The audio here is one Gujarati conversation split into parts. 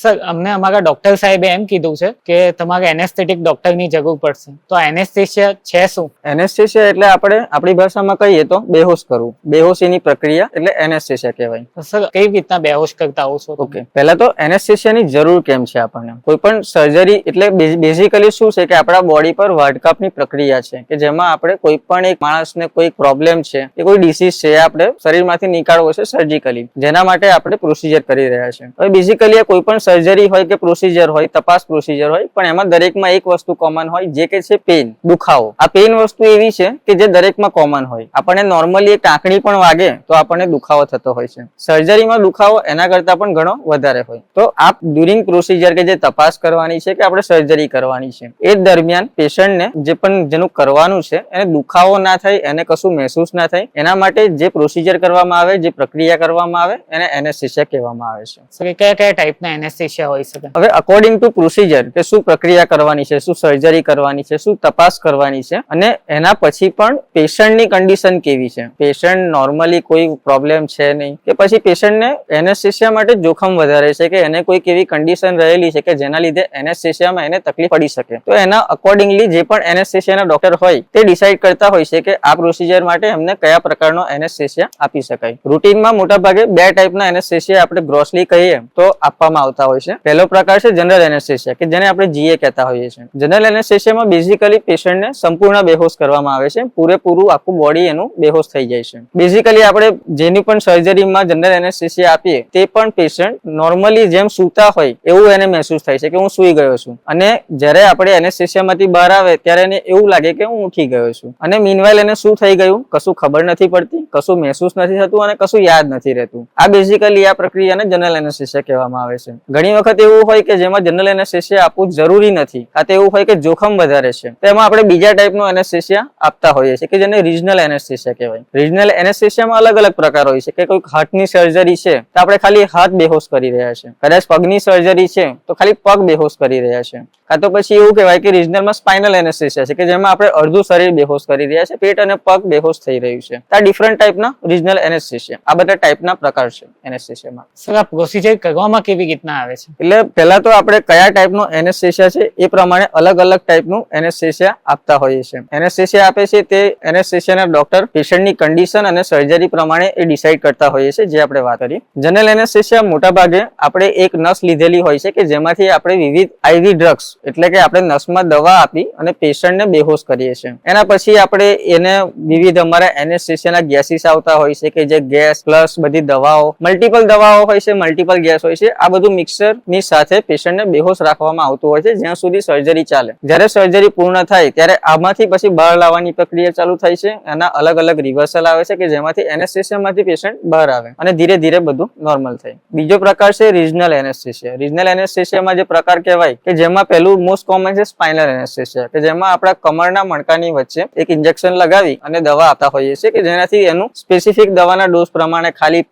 સર અમને અમારા ડોક્ટર સાહેબે એમ કીધું છે કે તમારે એનેસ્થેટિક ડોક્ટરની જરૂર પડશે, તો એનેસ્થેશિયા છે શું? એનેસ્થેશિયા એટલે આપણે આપણી ભાષામાં કહીએ તો બેહોશ કરવું, બેહોશીની પ્રક્રિયા એટલે એનેસ્થેશિયા કહેવાય. તો સર કઈ રીતના બેહોશ કરતા હોવ છો? ઓકે, પહેલા તો એનેસ્થેશિયાની જરૂર કેમ છે આપણને? કોઈ પણ સર્જરી એટલે બેઝિકલી શું છે કે આપણા બોડી પર વાઢકાપની પ્રક્રિયા છે કે જેમાં આપણે કોઈ પણ એક માણસને કોઈ પ્રોબ્લેમ છે કે કોઈ ડિસીઝ છે આપણે શરીરમાંથી નીકાળવો છે સર્જિકલી, જેના માટે આપણે પ્રોસિજર કરી રહ્યા છે. હવે બેઝિકલી કોઈ પણ સર્જરી હોય કે પ્રોસિજર હોય, તપાસ પ્રોસિજર હોય, પણ એમાં દરેકમાં એક વસ્તુ કોમન હોય જે કે છે પેઇન, દુખાવો. આ પેઇન વસ્તુ એવી છે કે જે દરેકમાં કોમન હોય. આપણને નોર્મલી એક ટાંકણી પણ વાગે તો આપણને દુખાવો થતો હોય છે. સર્જરીમાં દુખાવો એના કરતા પણ ઘણો વધારે હોય. તો આ ડ્યુરિંગ પ્રોસિજર કે જે તપાસ કરવાની છે કે આપણે સર્જરી કરવાની છે, એ દરમિયાન પેશન્ટને જે પણ જેનું કરવાનું છે એને દુખાવો ના થાય, એને કશું મહેસૂસ ના થાય, એના માટે જે પ્રોસિજર કરવામાં આવે, જે પ્રક્રિયા કરવામાં આવે એને એનેસ્થેશિયા કહેવામાં આવે છે. સર કયા કયા ટાઈપના એનેસ્થેશિયા હોઈ શકે? હવે અકોર્ડિંગ ટુ પ્રોસિજર કે શું પ્રક્રિયા કરવાની છે, શું સર્જરી કરવાની છે, શું તપાસ કરવાની છે, અને એના પછી પણ પેશન્ટની કન્ડિશન કેવી છે, પેશન્ટ નોર્મલી કોઈ પ્રોબ્લેમ છે નહીં કે પછી પેશન્ટને એનેસ્થેશિયા માટે જોખમ વધારે છે કે એને કોઈ એવી કન્ડિશન રહેલી છે કે જેના લીધે એનેસ્થેશિયામાં એને તકલીફ પડી શકે, તો એના અકોર્ડિંગલી જે પણ એનેસ્થેશિયાના ડોક્ટર હોય તે ડિસાઈડ કરતા હોય છે કે આ પ્રોસિજર માટે એમને કયા પ્રકારનો એનેસ્થેશિયા આપી શકાય. રૂટીનમાં મોટા ભાગે બે ટાઈપના એનેસ્થેશિયા આપણે ગ્રોસલી કહીએ તો આપવામાં આવતા હોય છે. પહેલો પ્રકાર છે જનરલ એનેસ્થેશિયા કે જેને આપણે જીએ કહેતા હોઈએ છીએ. જનરલ એનેસ્થેશિયામાં બેઝિકલી પેશન્ટને સંપૂર્ણ બેહોશ કરવામાં આવે છે, પૂરેપૂરું આખું બોડી એનું બેહોશ થઈ જાય છે. બેઝિકલી આપણે જેની પણ સર્જરીમાં જનરલ એનેસ્થેશિયા આપીએ તે પણ પેશન્ટ નોર્મલી જેમ સૂતા હોય એવું એને મહેસૂસ થાય છે કે હું સૂઈ ગયો છું, અને જ્યારે આપણે એનેસ્થેશિયામાંથી બહાર આવે ત્યારે એને એવું લાગે કે હું ઉઠી ગયો છું, અને મીનવાઇલ એને શું થઈ ગયું કશું ખબર નથી પડતી, કશું મહેસૂસ નથી થતું અને કશું યાદ નથી રહેતું. આ બેઝિકલી આ પ્રક્રિયાને જનરલ એનેસ્થેશિયા કહેવામાં આવે છે. ઘણી વખત એવું હોય કે જેમાં જનરલ એનેસ્થેશિયા આપવું જરૂરી નથી, આ તો એવું હોય કે જોખમ વધારે છે, તો એમાં આપણે બીજા ટાઈપનો એનેસ્થેશિયા આપતા હોઈએ છીએ કે જેને રિજનલ એનેસ્થેશિયા કહેવાય. રિજનલ એનેસ્થેશિયામાં અલગ અલગ પ્રકાર હોય છે કે કોઈક હાર્ટની સર્જરી છે તો આપણે ખાલી હાથ બેહોશ કરી રહ્યા છે, કદાચ પગની સર્જરી છે તો ખાલી પગ બેહોશ કરી રહ્યા છે, કાં તો પછી એવું કહેવાય કે રિજનલમાં સ્પાઇનલ એનેસ્થેશિયા છે કે જેમાં આપણે અડધું શરીર બેહોશ કરી રહ્યા છે, પેટ અને પગ બેહોશ થઈ રહ્યું છે. આ ડિફરન્ટ ટાઈપના રિજનલ એનેસ્થેશિયા, આ બધા ટાઈપના પ્રકાર છે એનેસ્થેશિયામાં. સર આ પ્રોસિજર કરવામાં કેવી રીતના આવે છે? એટલે પહેલા તો આપણે કયા ટાઈપનો એનેસ્થેશિયા છે એ પ્રમાણે અલગ અલગ ટાઈપનું એનેસ્થેશિયા આપતા હોઈએ છીએ. એનેસ્થેશિયા આપે છે તે એનેસ્થેશિયાના ડોક્ટર પેશન્ટની કન્ડિશન અને સર્જરી પ્રમાણે એ ડિસાઈડ કરતા હોઈએ છીએ, જે આપણે વાત કરી. જનરલ એનેસ્થેશિયા મોટા ભાગે આપણે એક નસ લીધેલી હોય છે કે જેમાંથી આપણે વિવિધ આઈવી ડ્રગ્સ એટલે કે આપણે નસમાં દવા આપી અને પેશન્ટને બેહોશ કરીએ છીએ. એના પછી આપણે એને વિવિધ અમારા એનેસ્થેશિયાના ગેસીસ આવતા હોય છે કે જે ગેસ પ્લસ બધી દવાઓ, મલ્ટિપલ દવાઓ હોય છે, મલ્ટિપલ ગેસ હોય છે, આ બધું મિક્સર ની સાથે પેશન્ટને બેહોશ રાખવામાં આવતું હોય છે જ્યાં સુધી સર્જરી ચાલે. જ્યારે સર્જરી પૂર્ણ થાય ત્યારે આમાંથી પછી બહાર લાવવાની પ્રક્રિયા ચાલુ થાય છે. એના અલગ અલગ રિવર્સલ આવે છે કે જેમાંથી એનેસ્થેશિયામાંથી પેશન્ટ બહાર આવે અને ધીરે ધીરે બધું નોર્મલ થાય. બીજો પ્રકાર છે રિજનલ એનેસ્થેશિયા. રિજનલ એનેસ્થેશિયામાં જે પ્રકાર કહેવાય કે જેમાં પહેલું મોસ્ટ કોમન છે સ્પાઇનલ એનેસ્થેશિયા કે જેમાં આપણા કમરના મણકાની વચ્ચે એક ઇન્જેક્શન લગાવી અને દવા આપતા હોઈએ છીએ કે જેનાથી એનું સ્પેસિફિક દવાના ડોઝ પ્રમાણે ખાલી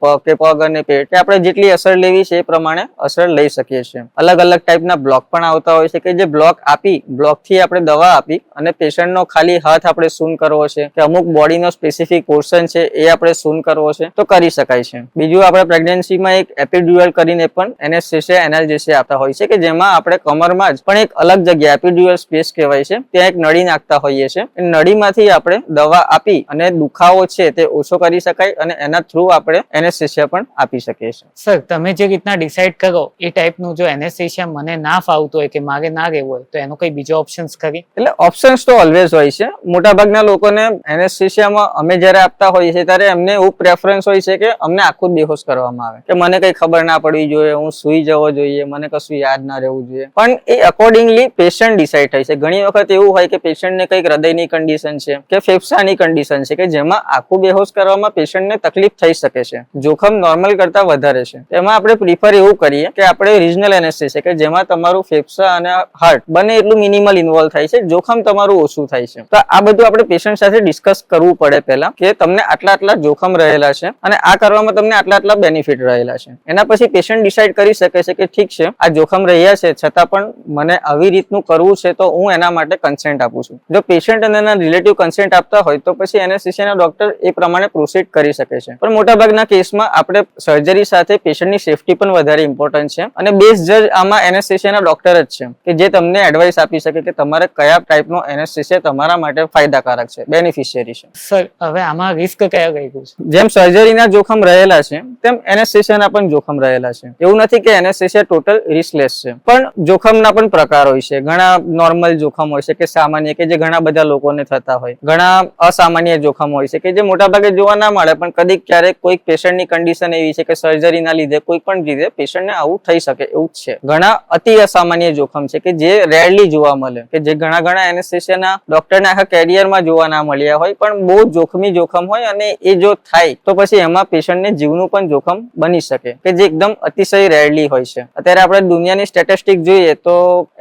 પગ અને પેટ કે આપણે જેટલી અસર લેવી છે એ પ્રમાણે અસર લઈ શકીએ છીએ. અલગ અલગ ટાઈપના બ્લોક પણ આવતા હોય છે કે જે બ્લોક આપી બ્લોકથી આપણે દવા આપી અને પેશન્ટનો ખાલી હાથ આપણે સૂન કરવો છે કે અમુક બોડીનો સ્પેસિફિક પોર્શન છે એ આપણે સૂન કરવો છે તો કરી શકાય છે. બીજું આપણે પ્રેગ્નન્સીમાં એક એપિડ્યુરલ કરીને પણ એનેસ્થેશિયા એનાલ્જેસિયા આપતા હોય છે કે જેમાં આપણે કમરમાં જ પણ એક અલગ જગ્યા એપિડ્યુરલ સ્પેસ કહેવાય છે ત્યાં એક નળી નાખતા હોઈએ છીએ. એ નળીમાંથી આપણે દવા આપી અને દુખાવો છે તે ઓછો કરી શકાય અને એના થ્રુ આપણે એનેસ્થેશિયા પણ આપી શકીએ છીએ. સર તમે જે રીતના ડિસાઈડ કરો એ ટાઈપનું જો એનેસ્થેશિયા મને ના ફાવતું હોય કે મારે ના રહેવું હોય તો એનો કઈ બીજો ઓપ્શન્સ ખરી? એટલે ઓપ્શન્સ તો ઓલવેઝ હોય છે. મોટાભાગના લોકોને એનેસ્થેશિયામાં અમે જ્યારે આપતા હોઈએ છીએ ત્યારે એમને એવું પ્રેફરન્સ હોય છે કે અમને આખું બેહોશ કરવામાં આવે કે મને કઈ ખબર ના પડવી જોઈએ, હું સુઈ જવો જોઈએ, મને કશું યાદ ના રહેવું જોઈએ. પણ એ અકોર્ડિંગલી પેશન્ટ ડિસાઈડ થાય છે. ઘણી વખત એવું હોય કે પેશન્ટને કઈક હૃદયની કન્ડિશન છે કે ફેફસાની કન્ડિશન છે કે જેમાં આખું બેહોશ કરવામાં પેશન્ટને તકલીફ થઈ શકે છે, જોખમ નોર્મલ કરતા વધારે છે. એમાં આપણે પ્રિફર એવું કરીએ કે આપણે રિજનલ એનેસ્થેશિયા કે જેમાં તમારું ફેફસા અને હાર્ટ બંને એટલું મિનિમલ ઇન્વોલ્વ થાય છે, જોખમ તમારું ઓછું થાય છે. તો આ બધું આપણે પેશન્ટ સાથે ડિસ્કસ કરવું પડે પહેલા કે તમને આટલા જોખમ રહેલા છે અને આ કરવામાં તમને આટલા બેનિફિટ રહેલા છે. એના પછી પેશન્ટ ડિસાઈડ કરી શકે છે કે ઠીક છે આ જોખમ રહ્યા છે છતાં પણ મને આવી રીતનું કરવું છે તો હું એના માટે કન્સેન્ટ આપું છું. જો પેશન્ટ અને એના રિલેટિવ કન્સેન્ટ આપતા હોય તો પછી એનેસ્થેસિયાના ડોક્ટર એ પ્રમાણે પ્રોસીડ કરી શકે છે. પણ મોટાભાગના કેસમાં આપણે સર્જરી સાથે પેશન્ટની સેફટી પણ વધારે ઇમ્પોર્ટન્ટ છે અને બેઝ જજ આમાં એનેસ્થેસિયાના ડોક્ટર જ છે કે જે તમને એડવાઇસ આપી શકે કે તમારે કયા ટાઈપનો એનેસ્થેસિયા તમારા માટે ફાયદાકારક છે, બેનિફિશિયરી છે. સર હવે આમાં રિસ્ક કયા ગયું છે? જેમ સર્જરીના જોખમ રહેલા છે તેમ એનેસ્થેસિયાના પણ જોખમ રહેલા છે. એવું નથી કે એનેસ્થેસિયા ટોટલ રિસ્કલેસ છે, પણ જોખમના પણ પ્રકાર હોય છે. ઘણા નોર્મલ જોખમ હોય છે કે સામાન્ય કે જે ઘણા બધા લોકોને થતા હોય, ઘણા અસામાન્ય જોખમ હોય છે કે જે મોટાભાગે જોવા ના મળે પણ કદી ક્યારેક કોઈક પેશન્ટની કન્ડિશન એવી છે કે સર્જરીના લીધે કોઈ પણ રીતે પેશન્ટને આવું થઈ શકે એવું જ છે. ઘણા અતિ અસામાન્ય જોખમ છે કે જે રેરલી જોવા મળે, કે જે ઘણા એનેસ્થેસિયાના ડોક્ટરને આખા કેરિયરમાં જોવા ના મળ્યા હોય પણ બહુ જોખમી જોખમ હોય અને એ જો થાય તો પછી એમાં પેશન્ટને જીવનું પણ જોખમ બની શકે કે જે એકદમ અતિશય રેરલી હોય છે. અત્યારે આપણે દુનિયાની સ્ટેટિસ્ટિક જોઈએ તો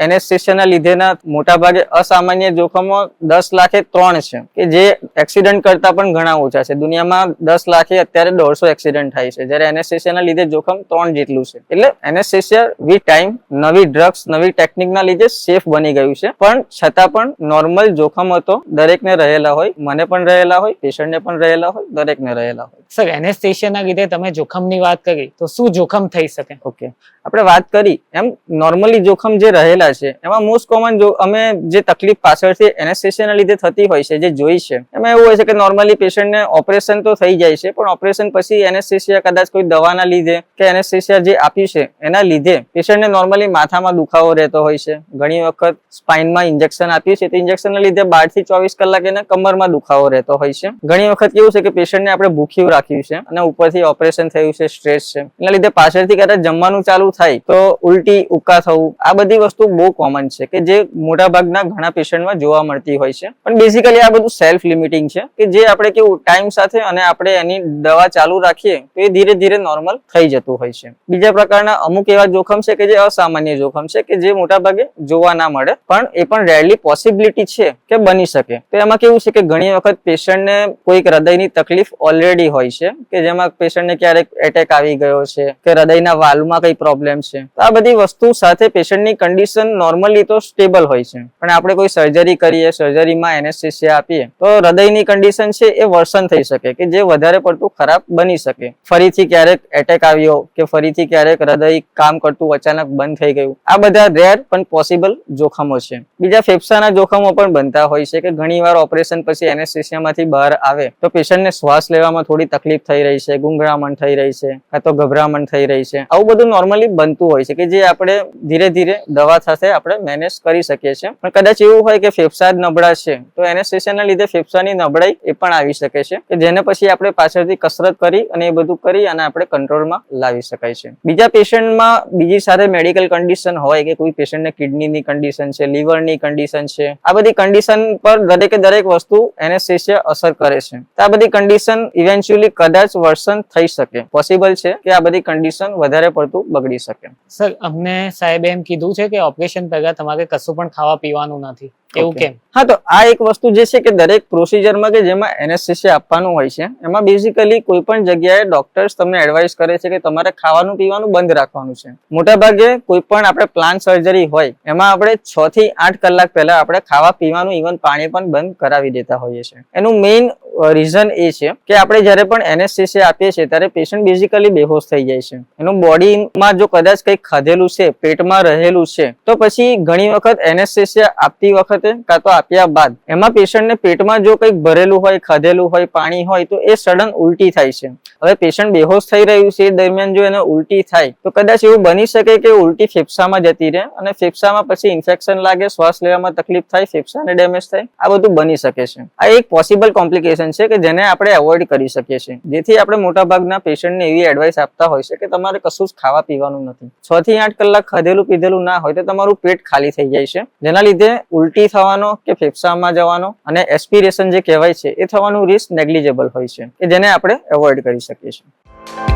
એનેસ્થેસિયાના લીધેના મોટાભાગે અસામાન્ય જોખમો 10 લાખે 3 છે કે જે એક્સિડન્ટ કરતા પણ ઘણા ઓછા છે. દુનિયામાં 10 લાખે અત્યારે 150 એક્સિડન્ટ થાય છે, જ્યારે એનેસ્થેસિયાના લીધે જોખમ 3 જેટલું છે. એટલે એનેસ્થેસિયા વિથ ટાઈમ નવી ડ્રગ્સ, નવી ટેકનિકના લીધે સેફ બની ગયું છે, પણ છતાં પણ નોર્મલ જોખમો તો દરેકને રહેલા હોય, મને પણ રહેલા હોય, પેશન્ટને પણ રહેલા હોય, દરેકને રહેલા હોય. સર એનેસ્થેસિયાના લીધે તમે જોખમની વાત કરી તો શું જોખમ થઈ શકે? ઓકે, આપણે વાત કરી એમ નોર્મલી જોખમ જે રહેલા છે એમાં મોસ્ટ કોમન જો અમે જે તકલીફ પાછળથી એનેસ્થેસિયાના લીધે થતી હોય છે જે જોઈ છે એમાં એવું હોય છે કે નોર્મલી પેશન્ટને ઓપરેશન તો થઈ જાય છે પણ ઓપરેશન પછી એનેસ્થેસિયા કદાચ કોઈ દવાના લીધે કે એનેસ્થેસિયા જે આપ્યું છે એના લીધે પેશન્ટને નોર્મલી માથામાં દુખાવો રહેતો હોય છે. ઘણી વખત સ્પાઇનમાં ઇન્જેક્શન આપ્યું છે તો ઇન્જેક્શનના લીધે 12 થી 24 કલાક એને કમરમાં દુખાવો રહેતો હોય છે. ઘણી વખત કેવું છે કે પેશન્ટને આપણે ભૂખ્યું રાખ્યું છે અને ઉપરથી ઓપરેશન થયું છે, સ્ટ્રેસ છે, એના લીધે પાછળથી કદાચ જમવાનું ચાલુ થાય તો ઉલટી, ઉબકા થવું, આ બધી વસ્તુ બહુ કોમન છે કે જે મોટાભાગના ઘણા પેશન્ટમાં જોવા મળતી હોય છે. પણ બેઝિકલી આ બધું સેલ્ફ લિમિટિંગ છે કે જે આપણે કેવું ટાઈમ સાથે અને આપણે એની દવા ચાલુ રાખીએ તો એ ધીરે ધીરે નોર્મલ થઈ જતું હોય છે. બીજા પ્રકારના અમુક એવા જોખમ છે કે જે અસામાન્ય જોખમ છે કે જે મોટાભાગે જોવા ના મળે પણ એ પણ રેરલી પોસિબિલિટી છે કે બની શકે. તો એમાં કેવું છે કે ઘણી વખત પેશન્ટને કોઈક હૃદયની તકલીફ ઓલરેડી હોય છે કે જેમાં પેશન્ટને ક્યારેક એટેક આવી ગયો છે કે હૃદયના વાલ્વમાં કઈ પ્રોબ્લેમ છે. તો આ બધી વસ્તુ સાથે પેશન્ટની કન્ડિશન નોર્મલી તો સ્ટેબલ હોય છે, પણ આપણે કોઈ સર્જરી કરીએ, સર્જરીમાં એનેસ્થેસિયા આપીએ તો હૃદયની કન્ડિશન છે એ વર્સન થઈ શકે કે જે વધારે પડતું ખરાબ બની શકે. ફરીથી ક્યારેક એટેક આવ્યો કે ફરીથી ક્યારેક હૃદય કામ કરતું અચાનક બંધ થઈ ગયું, આ બધા રેર પણ પોસિબલ જોખમો છે. બીજા ફેફસાના જોખમો પણ બનતા હોય છે કે ઘણીવાર ઓપરેશન પછી એનેસ્થેસિયામાંથી બહાર આવે તો પેશન્ટને શ્વાસ લેવામાં થોડી તકલીફ થઈ રહી છે, ગુંગળામણ થઈ રહી છે કાં તો ગભરામણ થઈ રહી છે. આવું બધું નોર્મલી બનતું હોય છે કે જે આપણે ધીરે ધીરે દવા સાથે આપણે મેનેજ કરી શકીએ છીએ. પણ કદાચ એવું હોય કે ફેફસા જ નબળા છે તો એનેસ્થેસિયાના લીધે ફેફસાની નબળાઈ એ પણ આવી શકે છે કે જેને પછી આપણે પાછળથી કસરત કરી અને એ બધું કરી અને આપણે કંટ્રોલમાં લાવી શકાય છે. બીજા પેશન્ટમાં બીજી સાથે મેડિકલ કન્ડિશન હોય કે કોઈ પેશન્ટને કિડનીની કન્ડિશન છે, લીવરની કન્ડિશન છે, આ બધી કન્ડિશન પર દરેકે દરેક વસ્તુ એનેસ્થેસિયા અસર કરે છે. તો આ બધી કન્ડિશન ઇવેન્ચ્યુઅલી કદાચ વર્સન થઈ શકે, પોસિબલ છે કે આ બધી કન્ડિશન વધારે પડતું બગડી શકે. સર અમને સાહેબે એમ કીધું છે કે ઓપરેશન પહેલા તમારે કશું પણ ખાવા પીવાનું નથી, એવું કેમ? હા, તો આ એક વસ્તુ જે છે કે દરેક પ્રોસિજરમાં કે જેમાં એનેસ્થેસિયા આપવાનું હોય છે એમાં બેઝિકલી કોઈ પણ જગ્યાએ ડોક્ટર્સ તમને એડવાઇસ કરે છે કે તમારે ખાવાનું પીવાનું બંધ રાખવાનું છે. મોટાભાગે કોઈ પણ આપણે પ્લાન સર્જરી હોય એમાં આપણે 6 થી 8 કલાક પહેલા આપણે ખાવા પીવાનું ઇવન પાણી પણ બંધ કરાવી દેતા હોઈએ છીએ. એનું મેઇન રીઝન એ છે કે આપણે જ્યારે પણ એનેસ્થેસિયા આપીએ છીએ ત્યારે પેશન્ટ બેઝિકલી બેહોશ થઈ જાય છે. એનું બોડીમાં જો કદાચ કંઈક ખાધેલું છે, પેટમાં રહેલું છે તો પછી ઘણી વખત એનેસ્થેસિયા આપતી વખતે કાં તો આપ્યા બાદ એમાં પેશન્ટને પેટમાં જો કંઈક ભરેલું હોય, ખાધેલું હોય, પાણી હોય તો એ સડન ઉલટી થાય છે. હવે પેશન્ટ બેહોશ થઈ રહ્યું છે એ દરમિયાન જો એને ઉલટી થાય તો કદાચ એવું બની શકે કે ઉલટી ફેફસામાં જતી રહે અને ફેફસામાં પછી ઇન્ફેક્શન લાગે, શ્વાસ લેવામાં તકલીફ થાય, ફેફસાને ડેમેજ થાય, આ બધું બની શકે છે. આ એક પોસિબલ કોમ્પ્લિકેશન છે કે જેને આપણે એવોઇડ કરી શકીએ છીએ. જેથી આપણે મોટાભાગના પેશન્ટને એવી એડવાઇસ આપતા હોય છે કે તમારે કશું જ ખાવા પીવાનું નથી. 6 થી 8 કલાક ખાધેલું પીધેલું ના હોય તો તમારું પેટ ખાલી થઈ જાય છે, જેના લીધે ઉલટી થવાનો કે ફેફસામાં જવાનો અને એસ્પિરેશન જે કહેવાય છે એ થવાનું રિસ્ક નેગ્લિજેબલ હોય છે કે જેને આપણે એવોઇડ કરી શકીએ છીએ.